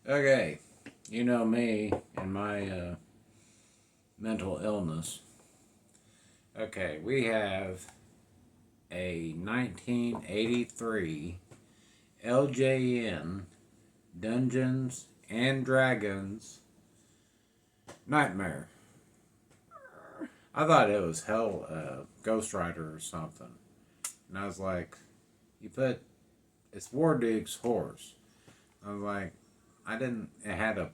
Okay, you know me and my mental illness. Okay, we have a 1983 LJN Dungeons and Dragons Nightmare. I thought it was Hell Ghost Rider or something. And I was like, you put, it's Warduke's horse. I was like, I didn't, it had a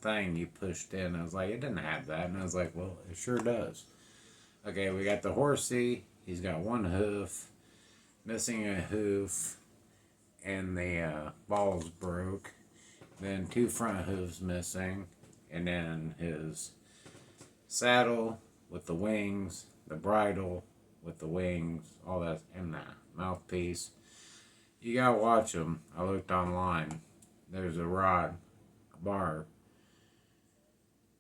thing you pushed in. I was like, it didn't have that. And I was like, well, it sure does. Okay, we got the horsey. He's got one hoof, missing a hoof, and the balls broke. Then two front hooves missing, and then his saddle with the wings, the bridle with the wings, all that, and the mouthpiece. You gotta watch them. I looked online. There's a rod, a bar.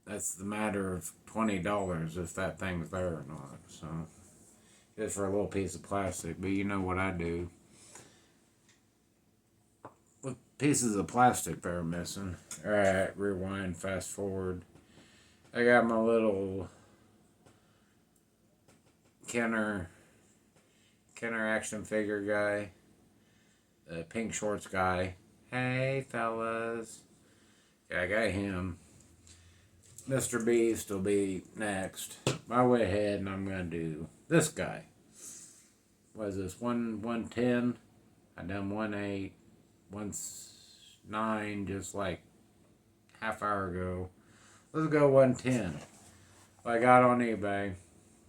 That's the matter of $20 if that thing's there or not. So, just for a little piece of plastic. But you know what I do. With pieces of plastic that are missing. Alright, rewind, fast forward. I got my little Kenner action figure guy. The pink shorts guy. Hey, fellas. Yeah, I got him. Mr. Beast will be next. I went ahead and I'm going to do this guy. What is this? 110. I done 1.8. 1.9 just like half hour ago. Let's go 110. I got on eBay,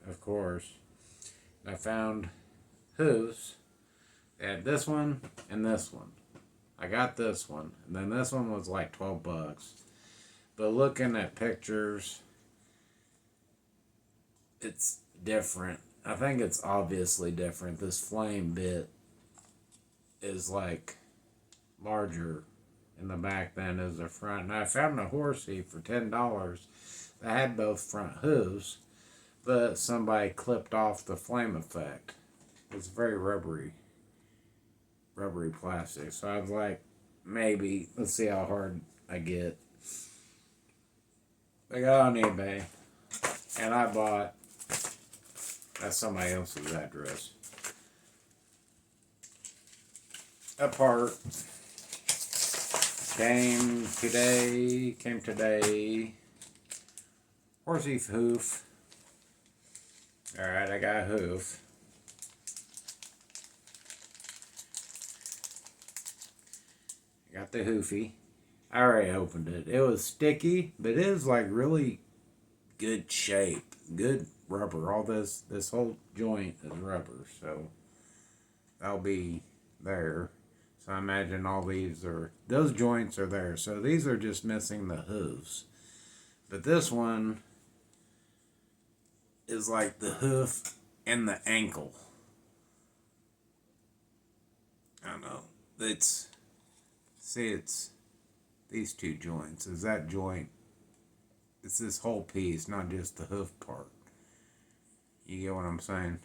of course. I found hoofs. They had this one and this one. I got this one. And then this one was like 12 bucks. But looking at pictures, it's different. I think it's obviously different. This flame bit is like larger in the back than is the front. And I found a horsey for $10 that had both front hooves, but somebody clipped off the flame effect. It's very rubbery plastic. So I was like, maybe, let's see how hard I get. I got on eBay, and I bought, that's somebody else's address, a part. Came today. Horsey hoof. Alright, I got a hoof. Got the hoofy. I already opened it. It was sticky, but it is like really good shape. Good rubber. All this whole joint is rubber, so that'll be there. So I imagine all those joints are there. So these are just missing the hooves. But this one is like the hoof and the ankle. I don't know. It's these two joints. Is that joint? It's this whole piece, not just the hoof part. You get what I'm saying?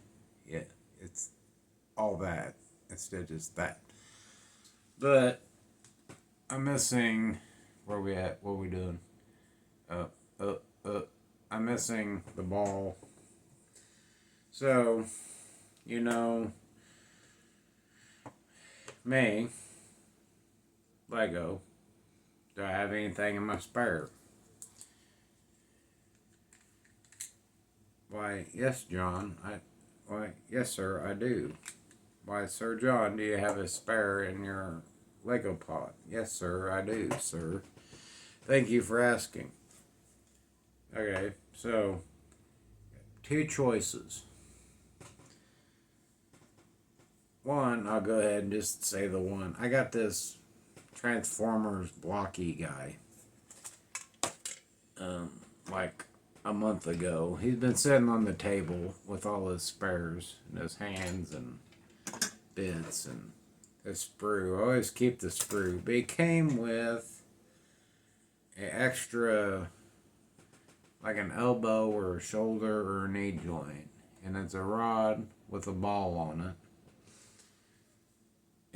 Yeah, it's all that instead of just that. But I'm missing. Where we at? What we doing? I'm missing the ball. So, you know, me, Lego. Do I have anything in my spare? Why, yes, John. Why, yes, sir, I do. Why, Sir John, do you have a spare in your Lego pot? Yes, sir, I do, sir. Thank you for asking. Okay, so, two choices. One, I'll go ahead and just say the one. I got this Transformers blocky guy. Like a month ago. He's been sitting on the table with all his spares and his hands and bits and his sprue. I always keep the sprue. But he came with an extra, like an elbow or a shoulder or a knee joint. And it's a rod with a ball on it.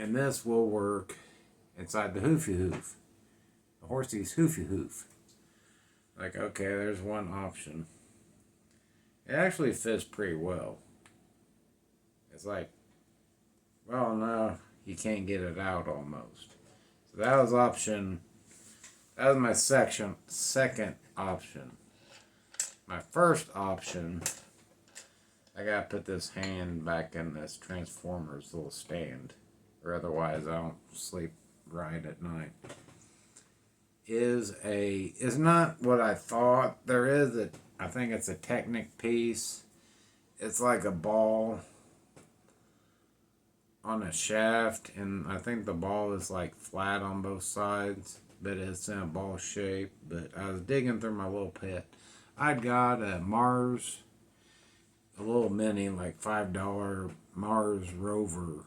And this will work inside the hoofy hoof. The horsey's hoofy hoof. Like, okay, there's one option. It actually fits pretty well. It's like, well, no, you can't get it out almost. So that was option. That was my second option. My first option, I gotta put this hand back in this Transformers little stand, or otherwise I don't sleep right at night. Is not what I thought. I think it's a Technic piece. It's like a ball on a shaft, and I think the ball is like flat on both sides, but it's in a ball shape. But I was digging through my little pit. I'd got a Mars, a little mini, like $5 Mars rover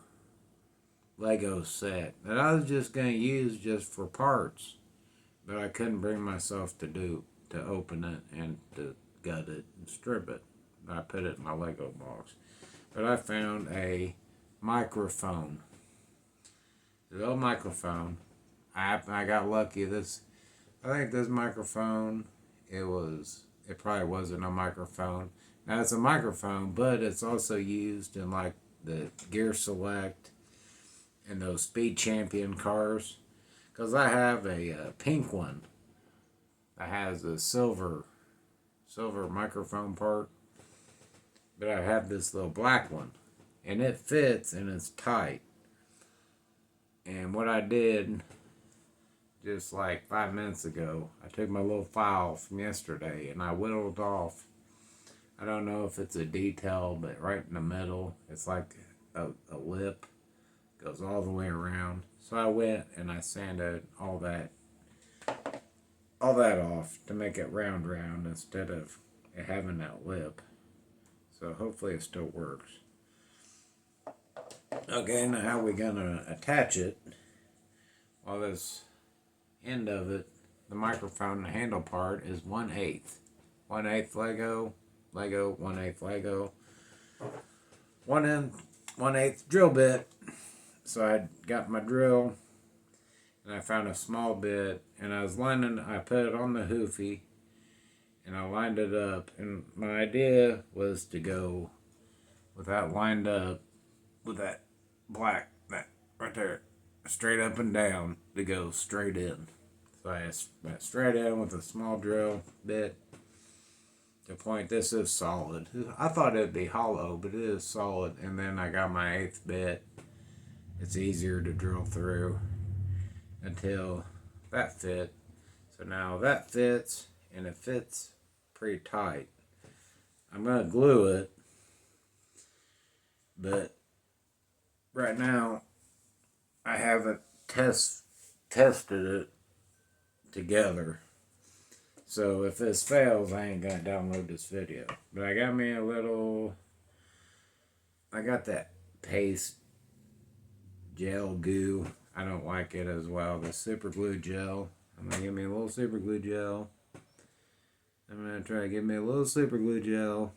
Lego set that I was just going to use just for parts, but I couldn't bring myself to open it and to gut it and strip it. I put it in my Lego box. But I found a microphone. The little microphone. I got lucky. I think this microphone, it probably wasn't a microphone. Now it's a microphone, but it's also used in like the Gear Select and those Speed Champion cars. Because I have a pink one that has a silver microphone part. But I have this little black one. And it fits and it's tight. And what I did just like 5 minutes ago, I took my little file from yesterday and I whittled off. I don't know if it's a detail, but right in the middle, it's like a lip. Goes all the way around. So I went and I sanded all that off to make it round instead of it having that lip. So hopefully it still works. Okay, now how we gonna attach it? Well, this end of it, the microphone handle part is 1/8. 1/8 Lego, 1/8 Lego. 1/8 drill bit. So I got my drill and I found a small bit and I put it on the hoofy and I lined it up, and my idea was to go with that lined up with that black, that right there, straight up and down to go straight in. So I went straight in with a small drill bit. The point, this is solid. I thought it'd be hollow, but it is solid. And then I got my 1/8 bit. It's easier to drill through until that fit. So now that fits, and it fits pretty tight. I'm going to glue it, but right now I haven't tested it together. So if this fails, I ain't going to download this video. But I got that paste gel goo. I don't like it as well. The super glue gel. I'm going to give me a little super glue gel. I'm going to try to give me a little super glue gel.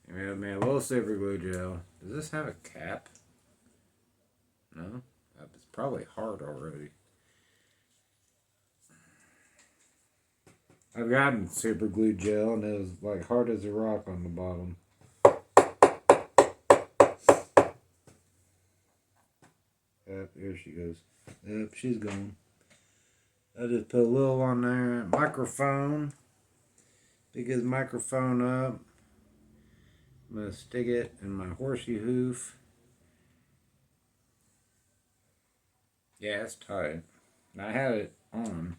Give me a little super glue gel. Does this have a cap? No? It's probably hard already. I've gotten super glue gel and it was like hard as a rock on the bottom. Yep, here she goes. Yep, she's gone. I just put a little on there. Microphone. Pick his microphone up. I'm going to stick it in my horsey hoof. Yeah, it's tight. I had it on.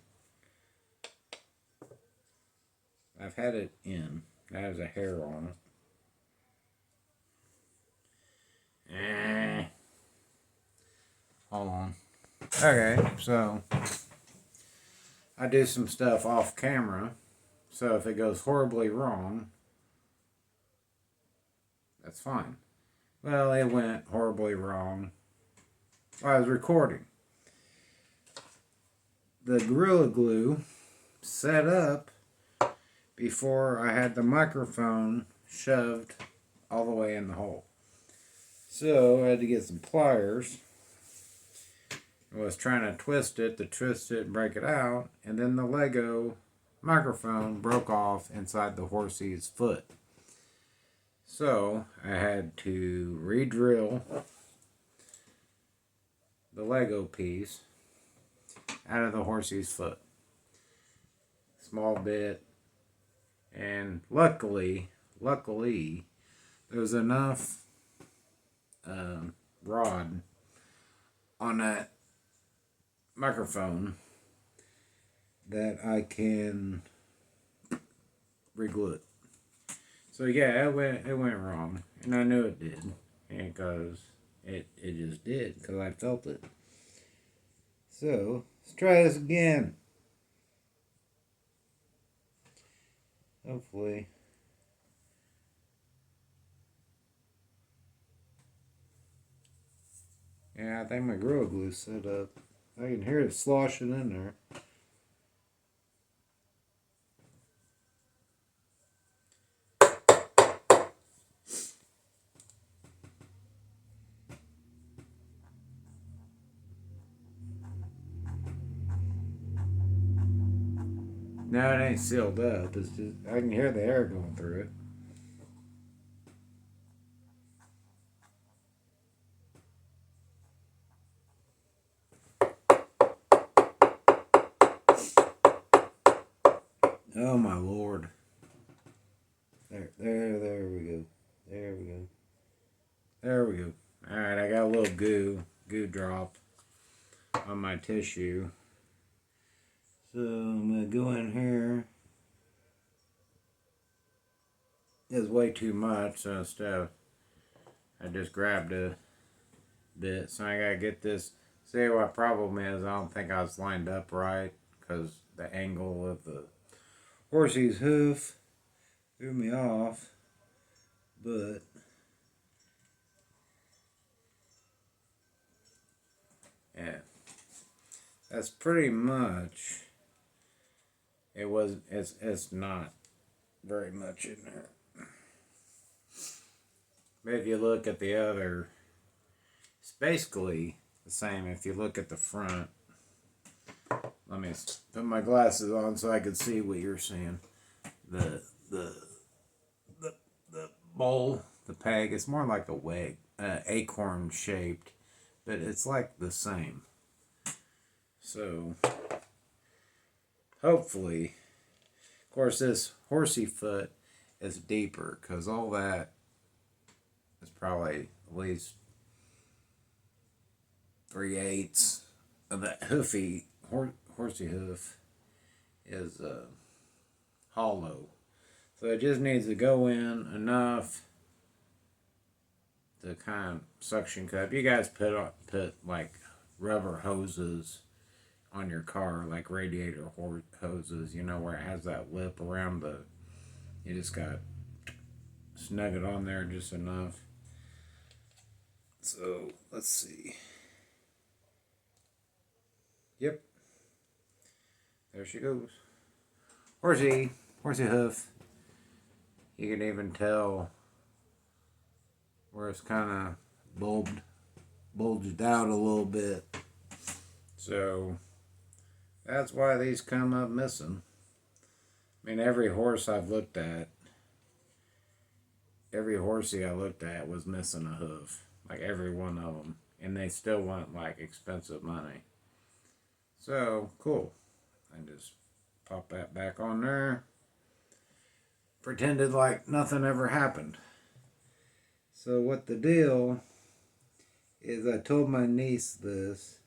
I've had it in. That has a hair on it. Hold on. Okay, so I do some stuff off camera. So if it goes horribly wrong, that's fine. Well, it went horribly wrong while I was recording. The Gorilla Glue set up before I had the microphone shoved all the way in the hole. So I had to get some pliers. I was trying to twist it and break it out, and then the Lego microphone broke off inside the horsey's foot. So I had to re-drill the Lego piece out of the horsey's foot. Small bit. And luckily, there was enough rod on that microphone that I can reglue it. So yeah, it went wrong, and I knew it did, because it just did, because I felt it. So let's try this again. Hopefully. Yeah, I think my Gorilla Glue's set up. I can hear it sloshing in there. No, it ain't sealed up. It's just, I can hear the air going through it. Oh my Lord. There we go. There we go. Alright, I got a little goo drop on my tissue. So I'm gonna go in here. It's way too much, so instead I just grabbed a bit. So I gotta get this. See, what problem is, I don't think I was lined up right, because the angle of the horsey's hoof threw me off. But yeah, that's pretty much. It's not very much in there. But if you look at the other, it's basically the same. If you look at the front, let me put my glasses on so I can see what you're seeing. The bowl, the peg, it's more like a wig, acorn shaped, but it's like the same. So hopefully, of course, this horsey foot is deeper, because all that is probably at least 3/8 of that horsey hoof is hollow. So it just needs to go in enough to kind of suction cup. You guys put like rubber hoses on your car, like radiator hoses, where it has that lip around you just got snug it on there just enough. So let's see. Yep. There she goes. Horsey hoof. You can even tell where it's kind of bulged out a little bit. So that's why these come up missing. I mean, every horsey I looked at was missing a hoof. Like every one of them. And they still want like expensive money. So, cool. I just pop that back on there. Pretended like nothing ever happened. So what the deal is, I told my niece this,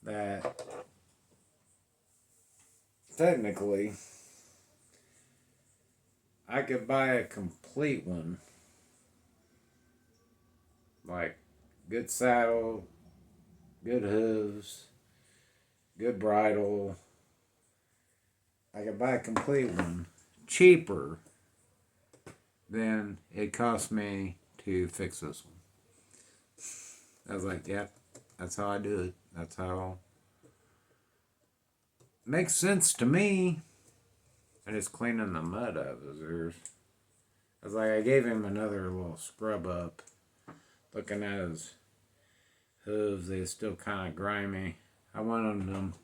that technically I could buy a complete one. Like good saddle, good hooves, good bridle. I could buy a complete one cheaper than it cost me to fix this one. I was like, yep, that's how I do it. That's how. Makes sense to me. I just cleaning the mud out of his ears. I gave him another little scrub up, looking at his hooves. They're still kind of grimy. I wanted them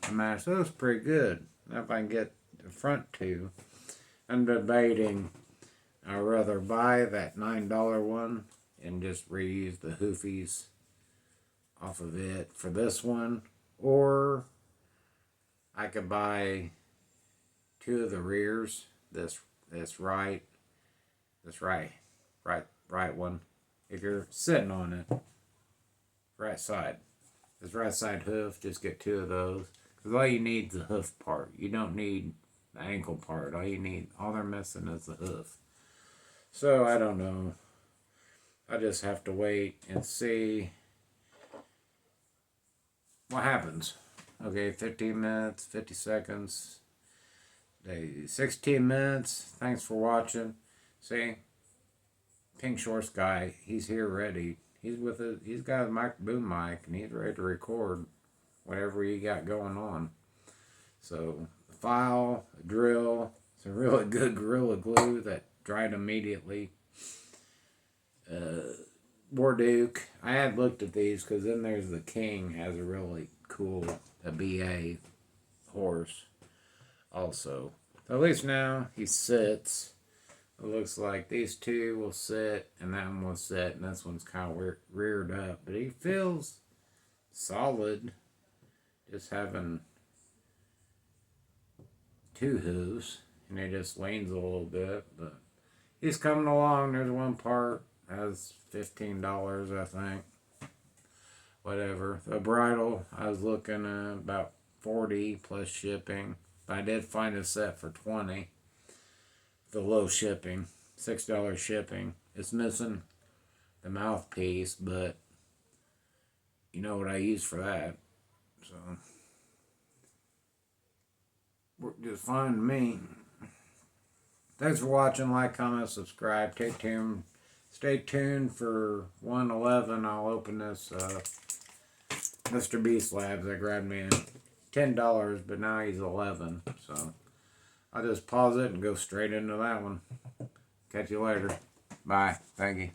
to match those pretty good. Now if I can get the front two, I'm debating I'd rather buy that $9 one and just reuse the hoofies off of it for this one, or I could buy two of the rears. This right one. If you're sitting on it, right side. This right side hoof, just get two of those. Because all you need is the hoof part. You don't need the ankle part. All they're missing is the hoof. So I don't know. I just have to wait and see what happens. Okay, 15 minutes, 50 seconds, 16 minutes. Thanks for watching. See, Pink Shorts guy, he's here ready. He's got a boom mic, and he's ready to record whatever you got going on. So, a file, a drill, some really good Gorilla Glue that dried immediately. Warduke. I had looked at these because then there's the King, has a really cool BA horse also. So at least now he sits. It looks like these two will sit and that one will sit, and this one's kind of reared up. But he feels solid just having two hooves, and he just leans a little bit. But he's coming along. There's one part. Has $15, I think. Whatever. The bridle, I was looking at about $40 plus shipping. But I did find a set for $20. The low shipping. $6 shipping. It's missing the mouthpiece, but you know what I use for that. So, worked just fine to me. Thanks for watching. Like, comment, subscribe. Stay tuned for 111. I'll open this Mr. Beast Labs that grabbed me $10, but now he's 11. So I'll just pause it and go straight into that one. Catch you later. Bye. Thank you.